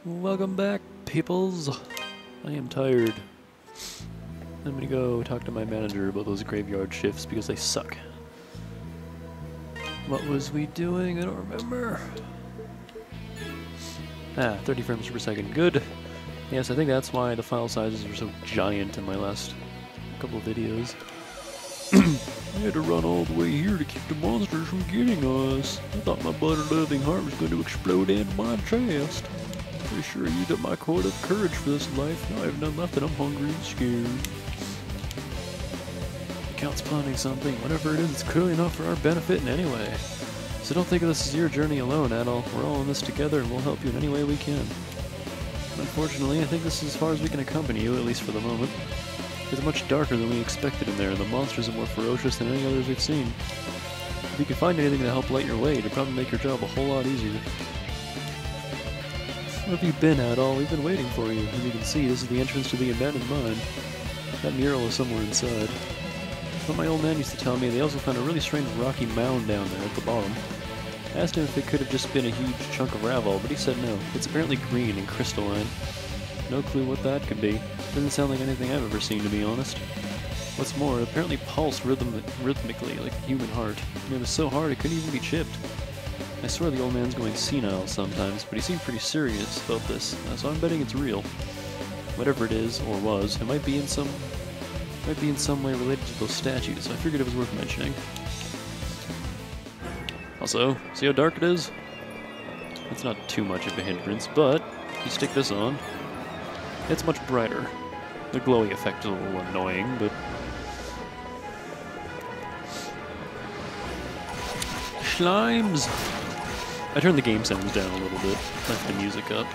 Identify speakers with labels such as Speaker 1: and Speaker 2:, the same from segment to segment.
Speaker 1: Welcome back, peoples. I am tired. I'm gonna go talk to my manager about those graveyard shifts because they suck. What was we doing? I don't remember. 30 frames per second. Good. Yes, I think that's why the file sizes were so giant in my last couple of videos. I had to run all the way here to keep the monsters from getting us. I thought my butter-loving heart was going to explode into my chest. Pretty sure I used up my quota of courage for this life. Now I have none left and I'm hungry and scared. The Count's planning something. Whatever it is, it's clearly not for our benefit in any way. So don't think of this as your journey alone, Adol. We're all in this together and we'll help you in any way we can. Unfortunately, I think this is as far as we can accompany you, at least for the moment. It's much darker than we expected in there, and the monsters are more ferocious than any others we've seen. If you can find anything to help light your way, it'll probably make your job a whole lot easier. Where have you been, Adol? We've been waiting for you. As you can see, this is the entrance to the abandoned mine. That mural is somewhere inside. What my old man used to tell me, they also found a really strange rocky mound down there at the bottom. I asked him if it could have just been a huge chunk of gravel, but he said no. It's apparently green and crystalline. No clue what that could be. Doesn't sound like anything I've ever seen, to be honest. What's more, it apparently pulsed rhythmically, like a human heart. And it was so hard it couldn't even be chipped. I swear the old man's going senile sometimes, but he seemed pretty serious about this, so I'm betting it's real. Whatever it is, or was, it might be in some way related to those statues, so I figured it was worth mentioning. Also, see how dark it is? It's not too much of a hindrance, but you stick this on, it's much brighter. The glowy effect is a little annoying, but... Slimes! I turned the game sounds down a little bit, left the music up.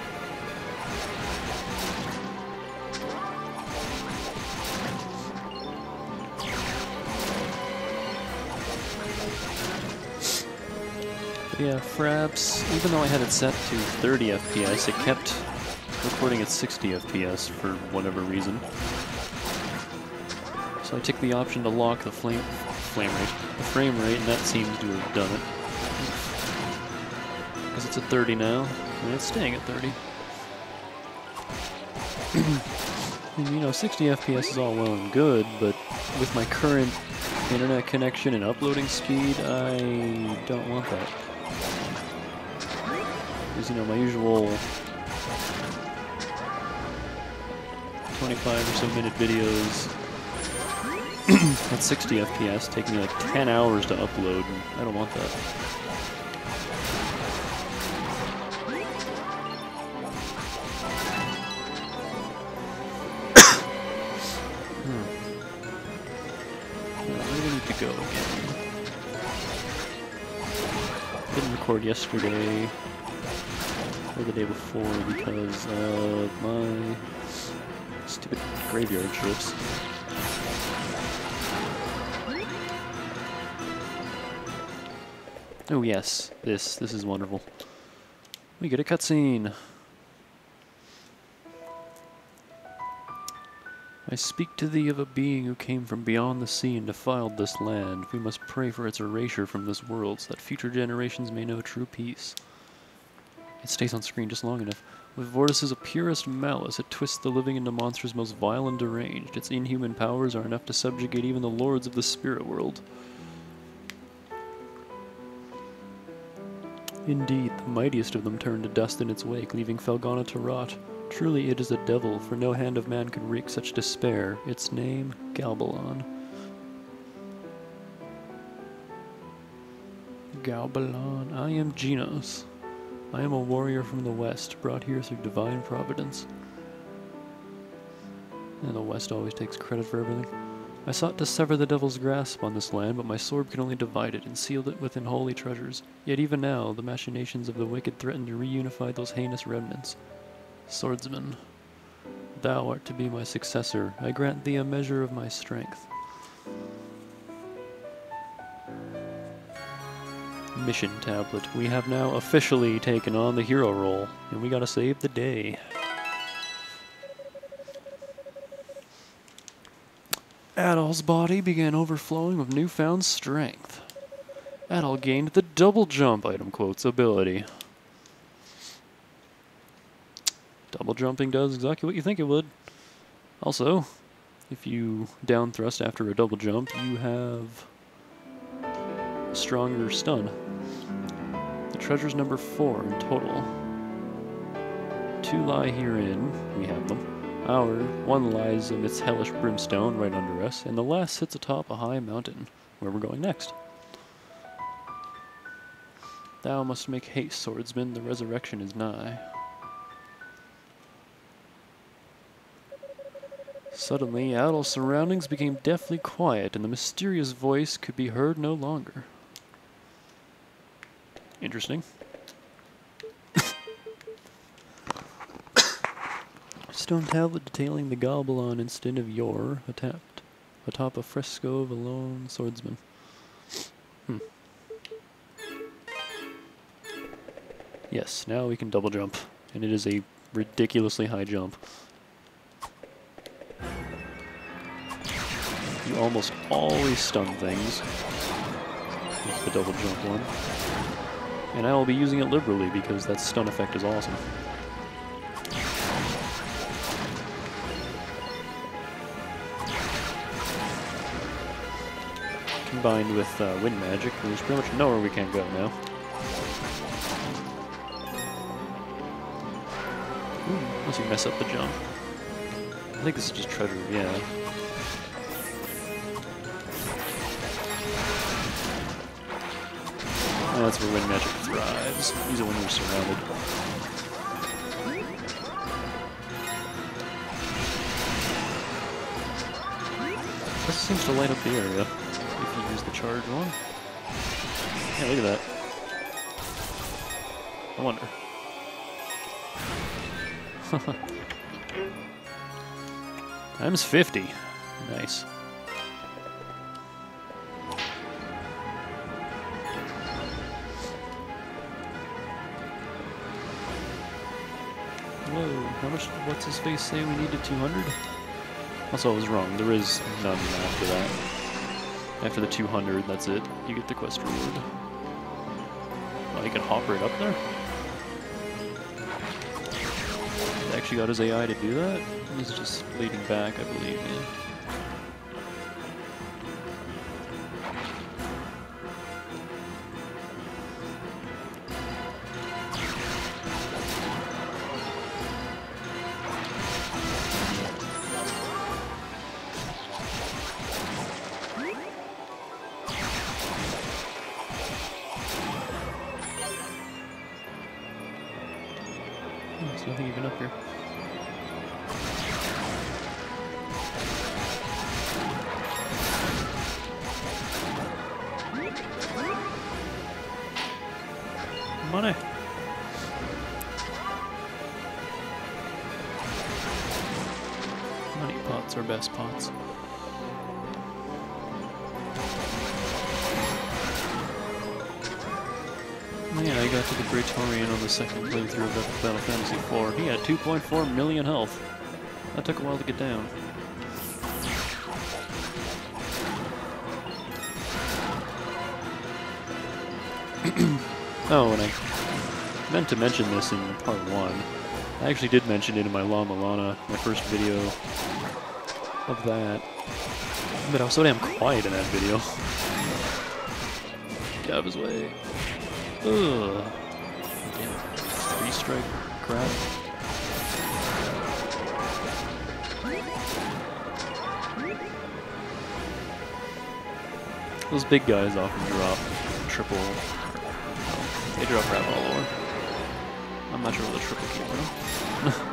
Speaker 1: But yeah, Fraps, even though I had it set to 30 FPS, it kept recording at 60 FPS for whatever reason. So I took the option to lock the frame rate, and that seems to have done it. Because it's at 30 now, and it's staying at 30. And, you know, 60 FPS is all well and good, but with my current internet connection and uploading speed, I don't want that. Because, you know, my usual 25 or so minute videos at 60 FPS take me like 10 hours to upload, and I don't want that. Where do we need to go again? Didn't record yesterday or the day before because of my stupid graveyard trips. Oh yes, this is wonderful. We get a cutscene. I speak to thee of a being who came from beyond the sea and defiled this land. We must pray for its erasure from this world so that future generations may know true peace. It stays on screen just long enough. With vortices of purest malice, it twists the living into monsters most vile and deranged. Its inhuman powers are enough to subjugate even the lords of the spirit world. Indeed, the mightiest of them turned to dust in its wake, leaving Felghana to rot. Truly it is a devil, for no hand of man could wreak such despair. Its name, Galbalon. Galbalon. I am Genos. I am a warrior from the West, brought here through divine providence. And the West always takes credit for everything. I sought to sever the devil's grasp on this land, but my sword could only divide it and sealed it within holy treasures. Yet even now, the machinations of the wicked threaten to reunify those heinous remnants. Swordsman, thou art to be my successor. I grant thee a measure of my strength. Mission tablet. We have now officially taken on the hero role, and we gotta save the day. Adol's body began overflowing with newfound strength. Adol gained the double jump item quotes ability. Double jumping does exactly what you think it would. Also, if you down thrust after a double jump, you have a stronger stun. The treasure's number 4 in total. 2 lie herein, we have them. Our 1 lies amidst hellish brimstone right under us, and the last sits atop a high mountain, where we're going next. Thou must make haste, swordsman, the resurrection is nigh. Suddenly, Adol's surroundings became deathly quiet, and the mysterious voice could be heard no longer. Interesting. Stone tablet detailing the Goblin instant of yore, atop a fresco of a lone swordsman. Yes, now we can double jump, and it is a ridiculously high jump. You almost always stun things with the double jump one. And I will be using it liberally because that stun effect is awesome. Combined with wind magic, there's pretty much nowhere we can't go now. Ooh, unless you mess up the jump. I think this is just treasure, yeah. That's where wind magic thrives. Use it when you're surrounded. This seems to light up the area if you use the charge one. Yeah, look at that. I wonder. Times 50. Nice. Whoa, how much, what's his face say we needed 200? Also, I was wrong, there is none after that. After the 200, that's it. You get the quest reward. Oh, you can hop right up there? He actually got his AI to do that? He's just leading back, I believe, yeah. There's nothing even up here. Money. Money pots are best pots. Yeah, I got to the Praetorian on the second playthrough of Final Fantasy IV. He had 2.4 million health. That took a while to get down. Oh, and I meant to mention this in part 1. I actually did mention it in my La Milana, my first video of that. But I was so damn quiet in that video. Get out of his way. Ugh. Damn, 3-strike crap. Those big guys often drop triple. They drop crap all over. I'm not sure what the triple came from.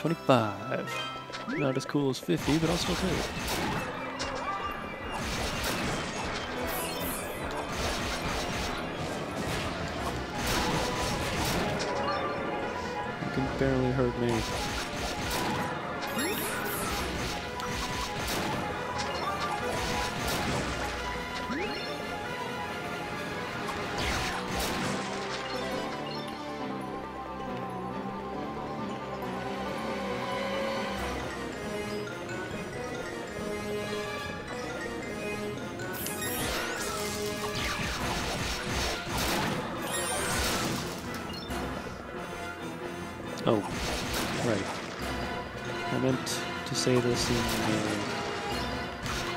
Speaker 1: 25. Not as cool as 50, but I'll still take it. You can barely hurt me. Oh, right. I meant to say this in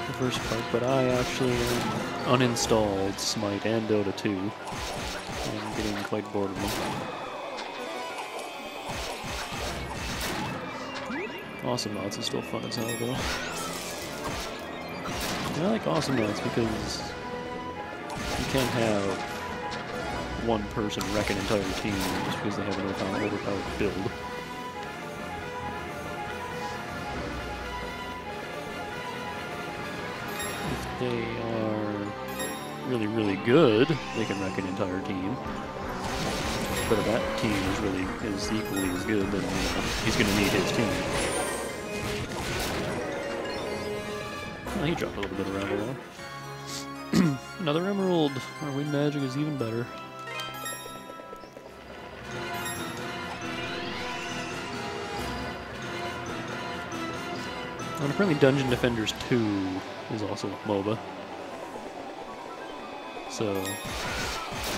Speaker 1: the first part, but I actually uninstalled Smite and Dota 2. I'm getting quite bored of them. Awesome Knots is still fun as hell, though. And I like Awesome Knots because you can't have one person wreck an entire team just because they have an overpowered build. If they are really, really good, they can wreck an entire team. But if that team is equally as good, then he's going to need his team. Well, he dropped a little bit of Rebel though. Another Emerald. Our wind magic is even better. And apparently Dungeon Defenders 2 is also MOBA. So,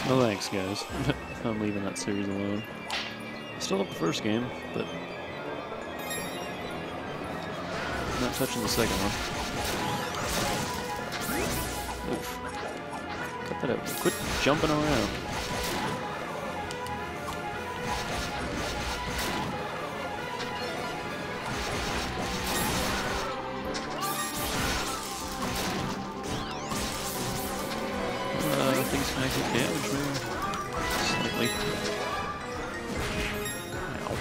Speaker 1: no thanks, guys. I'm leaving that series alone. I still love the first game, but I'm not touching the second one. Oof. Cut that out. Quit jumping around. Things can actually damage me. Slightly. Ow.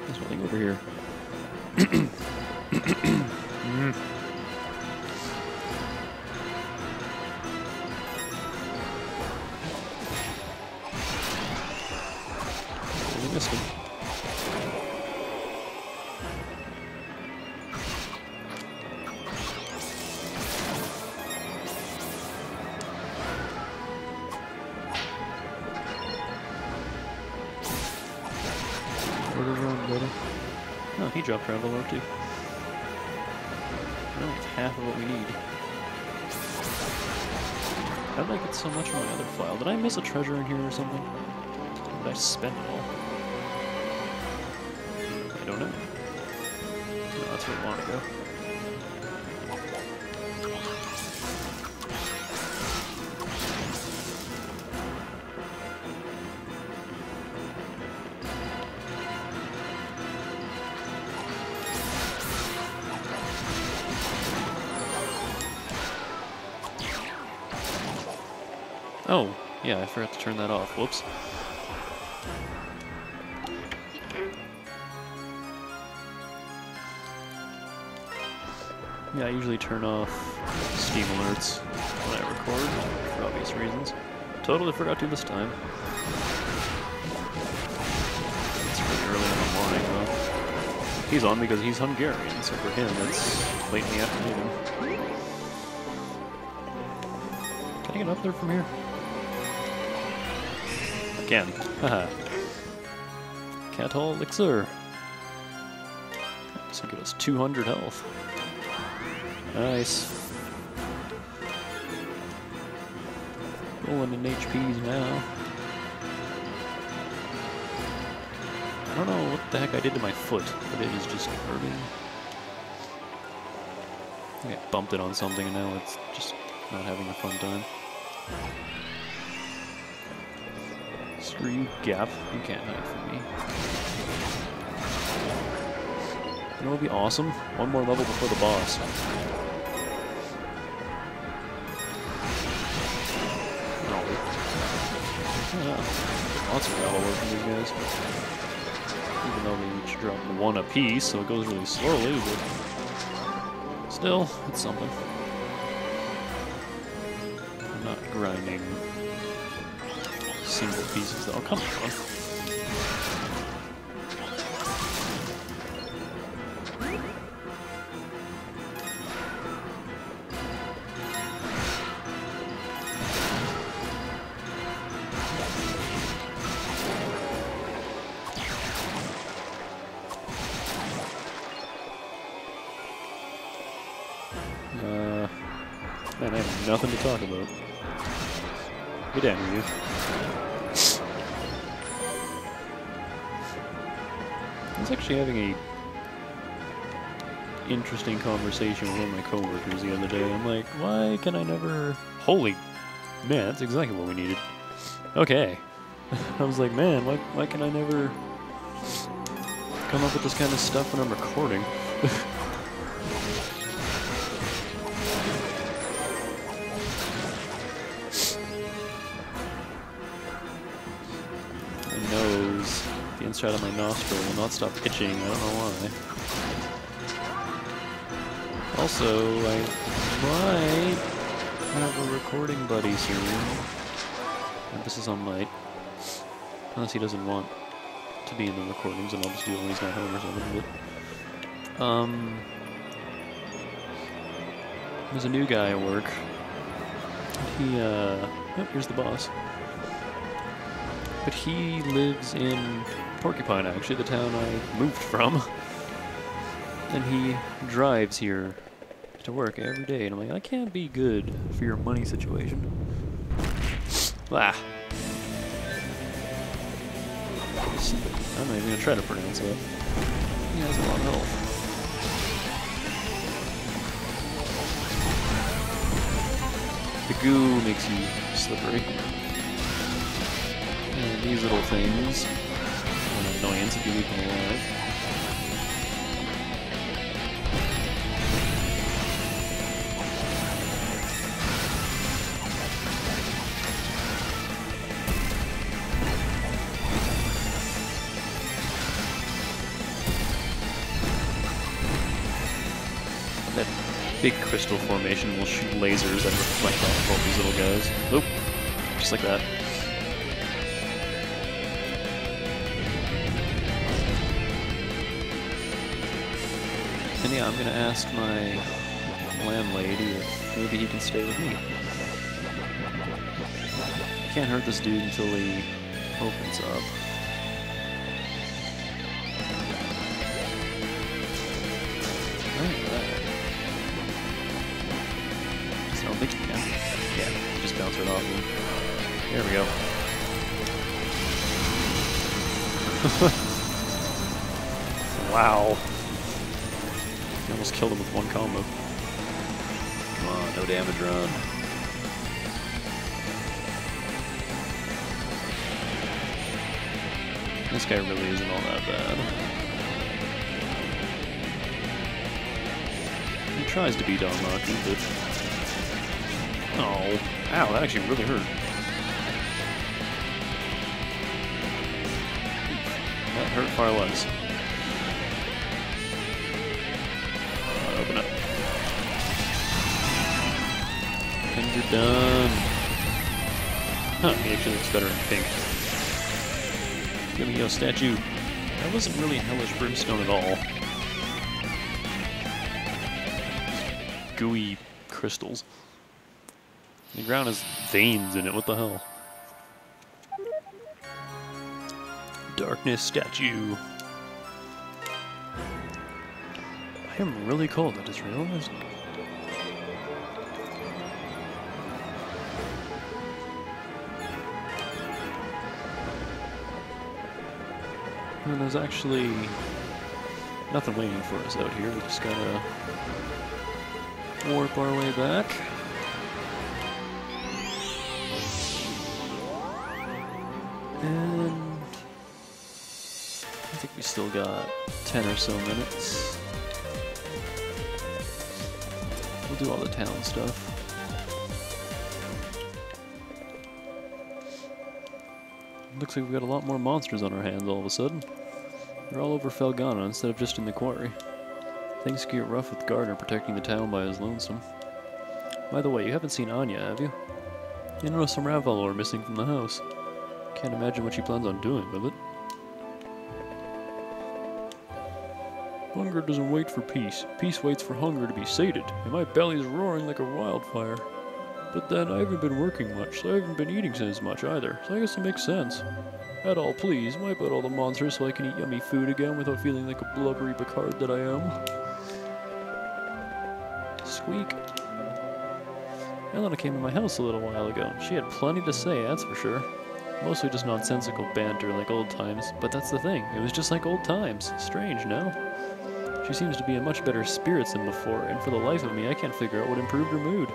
Speaker 1: There's nothing over here. I missed him. Oh, he dropped Traveler too. Now it's half of what we need. How did I get so much from my other file? Did I miss a treasure in here or something? Or did I spend it all? I don't know. No, that's where I want to go. Oh, yeah, I forgot to turn that off. Whoops. Yeah, I usually turn off Steam alerts when I record, for obvious reasons. Totally forgot to this time. It's really early in the morning, though. He's on because he's Hungarian, so for him it's late in the afternoon. Can I get up there from here? Again. Haha. Cathol Elixir. This will give us 200 health. Nice. Rolling in HPs now. I don't know what the heck I did to my foot, but it is just hurting. I think I bumped it on something and now it's just not having a fun time. Screw you, Gap. You can't hide from me. You know what would be awesome? One more level before the boss. Oh. Yeah. Lots of level work from these guys. Even though they each drop one apiece, so it goes really slowly, but still, it's something. I'm not grinding single pieces though. Oh, come on. Man, I have nothing to talk about. Get down here, you. I was actually having a interesting conversation with one of my coworkers the other day. I'm like, why can I never... Holy man, that's exactly what we needed. Okay. I was like, man, why can I never come up with this kind of stuff when I'm recording? My nose, the inside of my nostril will not stop itching. I don't know why. Also, I might have a recording buddy soon. Emphasis on might. Unless he doesn't want to be in the recordings, and I'll just do it when he's not home or something. But, there's a new guy at work. He, oh, here's the boss. But he lives in Porcupine, actually, the town I moved from. And he drives here to work every day, and I'm like, that can't be good for your money situation. Ah. I'm not even gonna try to pronounce that. He has a lot of health. The goo makes you slippery. And these little things are an annoyance if you leave them alive. That big crystal formation will shoot lasers that reflect off all these little guys. Oop! Just like that. And yeah, I'm gonna ask my landlady if maybe he can stay with me. Can't hurt this dude until he opens up. I don't think he can. Yeah, just bounce right off him. There we go. Wow. I almost killed him with one combo. Come on, no damage run. This guy really isn't all that bad. He tries to beat Donmaki, but... Oh, ow, that actually really hurt. That hurt far less. Open up. And you're done. Huh, he actually looks better in pink. Give me a statue. That wasn't really hellish brimstone at all. Gooey crystals. The ground has veins in it, what the hell? Darkness statue. I am really cold, I just realized. And there's actually nothing waiting for us out here. We just gotta warp our way back. And I think we still got 10 or so minutes. We'll do all the town stuff. Looks like we've got a lot more monsters on our hands all of a sudden. They're all over Felghana instead of just in the quarry. Things get rough with Gardner protecting the town by his lonesome. By the way, you haven't seen Anya, have you? You noticed some Ravel are missing from the house. Can't imagine what she plans on doing with it. Hunger doesn't wait for peace. Peace waits for hunger to be sated, and my belly's roaring like a wildfire. But then I haven't been working much, so I haven't been eating as much either, so I guess it makes sense. Adol, please, wipe out all the monsters so I can eat yummy food again without feeling like a blubbery Picard that I am. Squeak. Elena came to my house a little while ago. She had plenty to say, that's for sure. Mostly just nonsensical banter like old times, but that's the thing. It was just like old times. Strange, no? She seems to be in much better spirits than before, and for the life of me, I can't figure out what improved her mood.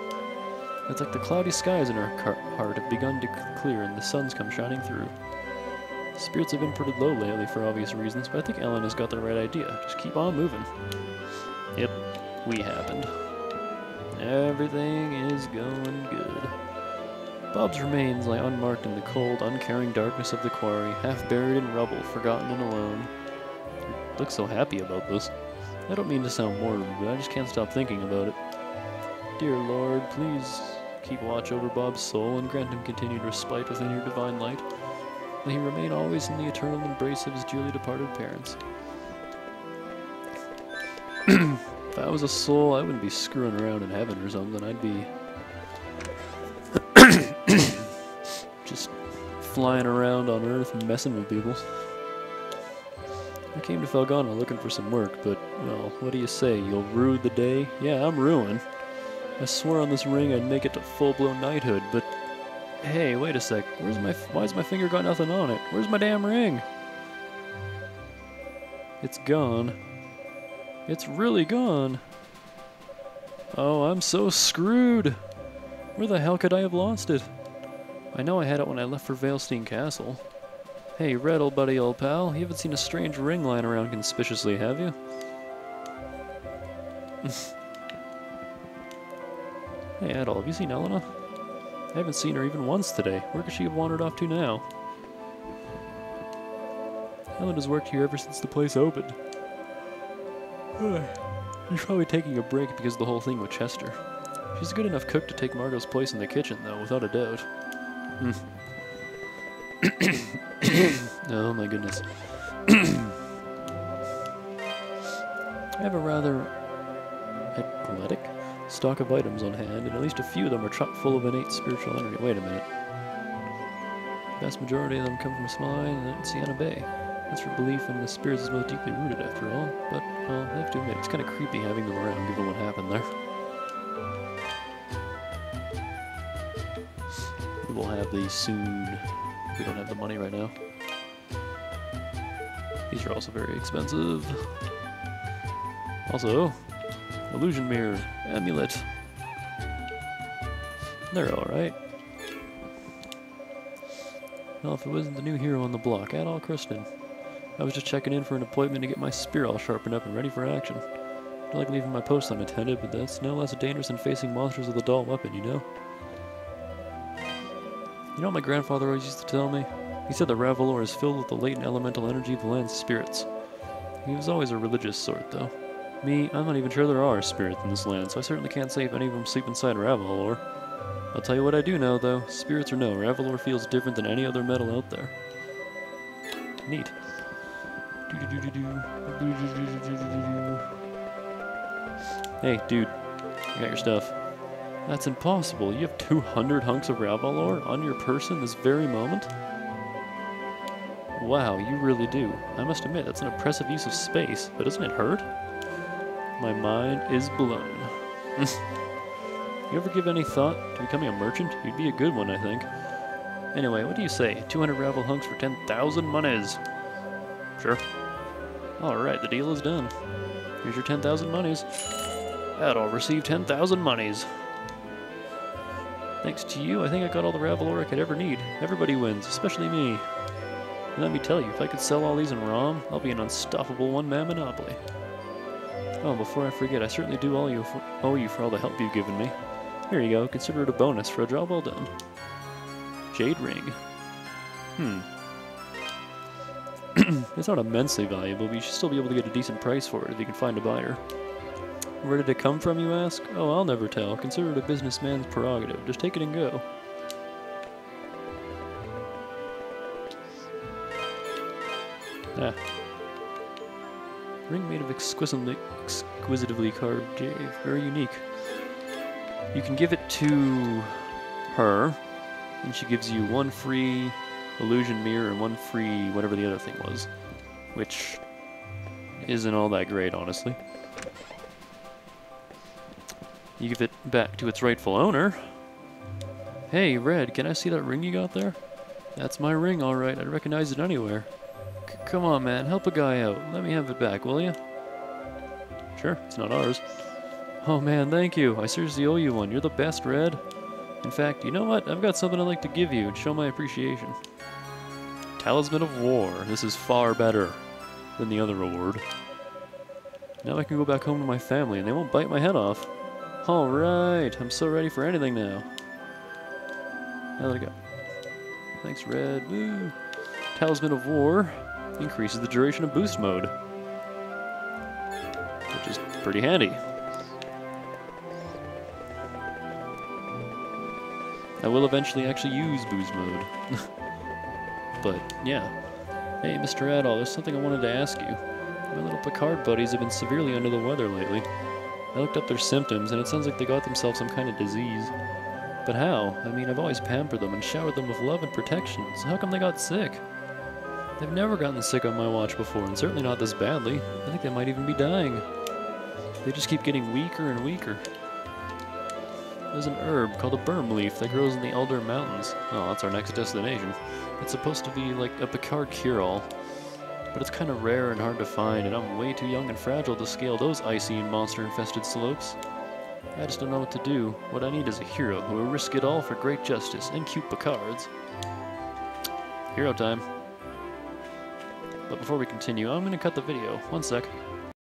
Speaker 1: It's like the cloudy skies in her heart have begun to clear and the sun's come shining through. Spirits have been pretty low lately for obvious reasons, but I think Elena's got the right idea. Just keep on moving. Yep, we happened. Everything is going good. Bob's remains lie unmarked in the cold, uncaring darkness of the quarry, half buried in rubble, forgotten and alone. You look so happy about this. I don't mean to sound morbid, but I just can't stop thinking about it. Dear Lord, please keep watch over Bob's soul and grant him continued respite within your divine light. May he remain always in the eternal embrace of his dearly departed parents. If I was a soul, I wouldn't be screwing around in heaven or something. I'd be just flying around on Earth and messing with people. I came to Felghana looking for some work, but, well, what do you say? You'll rue the day? Yeah, I'm ruined. I swore on this ring I'd make it to full-blown knighthood, but... Hey, wait a sec. Why's my finger got nothing on it? Where's my damn ring? It's gone. It's really gone. Oh, I'm so screwed. Where the hell could I have lost it? I know I had it when I left for Valestein Castle. Hey, Red, old buddy, old pal, you haven't seen a strange ring lying around conspicuously, have you? Hey, Adol, have you seen Elena? I haven't seen her even once today. Where could she have wandered off to now? Elena's worked here ever since the place opened. She's probably taking a break because of the whole thing with Chester. She's a good enough cook to take Margot's place in the kitchen, though, without a doubt. Oh my goodness. I have a rather eclectic stock of items on hand, and at least a few of them are chock full of innate spiritual energy. Wait a minute. The vast majority of them come from a small island in Sienna Bay. That's where belief in the spirits is most deeply rooted, after all. But, well, I have to admit, it's kind of creepy having them around, given what happened there. We will have these soon. We don't have the money right now. These are also very expensive. Also, illusion mirror, amulet. They're alright. Well, if it wasn't the new hero on the block, Adol Kristen. I was just checking in for an appointment to get my spear all sharpened up and ready for action. I like leaving my post unattended, but that's no less dangerous than facing monsters with a dull weapon, you know? You know what my grandfather always used to tell me? He said that Ravalor is filled with the latent elemental energy of the land's spirits. He was always a religious sort, though. Me, I'm not even sure there are spirits in this land, so I certainly can't say if any of them sleep inside Ravalor. I'll tell you what I do know, though. Spirits or no, Ravalor feels different than any other metal out there. Neat. Hey, dude. I got your stuff. That's impossible. You have 200 hunks of Ravalor on your person this very moment? Wow, you really do. I must admit, that's an impressive use of space, but doesn't it hurt? My mind is blown. You ever give any thought to becoming a merchant? You'd be a good one, I think. Anyway, what do you say? 200 Raval hunks for 10,000 monies. Sure. Alright, the deal is done. Here's your 10,000 monies. Adol received 10,000 monies. Thanks to you, I think I got all the Ravalor I could ever need. Everybody wins, especially me. And let me tell you, if I could sell all these in ROM, I'll be an unstoppable one-man monopoly. Oh, before I forget, I certainly do owe you for all the help you've given me. Here you go, consider it a bonus for a job well done. Jade ring. It's not immensely valuable, but you should still be able to get a decent price for it if you can find a buyer. Where did it come from, you ask? Oh, I'll never tell. Consider it a businessman's prerogative. Just take it and go. Ah. Ring made of exquisitely carved jade. Very unique. You can give it to her, and she gives you one free illusion mirror and one free whatever the other thing was. Which isn't all that great, honestly. You give it back to its rightful owner, Hey, Red, can I see that ring you got there? That's my ring, alright. I'd recognize it anywhere. Come on, man. Help a guy out. Let me have it back, will you? Sure, it's not ours. Oh, man, thank you. I seriously owe you one. You're the best, Red. In fact, you know what? I've got something I'd like to give you and show my appreciation. Talisman of War. This is far better than the other reward. Now I can go back home to my family and they won't bite my head off. Alright, I'm so ready for anything now. Now let it go. Thanks, Red. Woo. Talisman of War increases the duration of boost mode, which is pretty handy. I will eventually actually use boost mode. But, yeah. Hey, Mr. Adol, there's something I wanted to ask you. My little Picard buddies have been severely under the weather lately. I looked up their symptoms, and it sounds like they got themselves some kind of disease. But how? I mean, I've always pampered them and showered them with love and protection, so how come they got sick? They've never gotten sick on my watch before, and certainly not this badly. I think they might even be dying. They just keep getting weaker and weaker. There's an herb called a berm leaf that grows in the Elder Mountains. Oh, that's our next destination. It's supposed to be like a Picard cure-all, but it's kind of rare and hard to find, and I'm way too young and fragile to scale those icy and monster-infested slopes. I just don't know what to do. What I need is a hero who will risk it all for great justice and cute Picards. Hero time. But before we continue, I'm going to cut the video. One sec.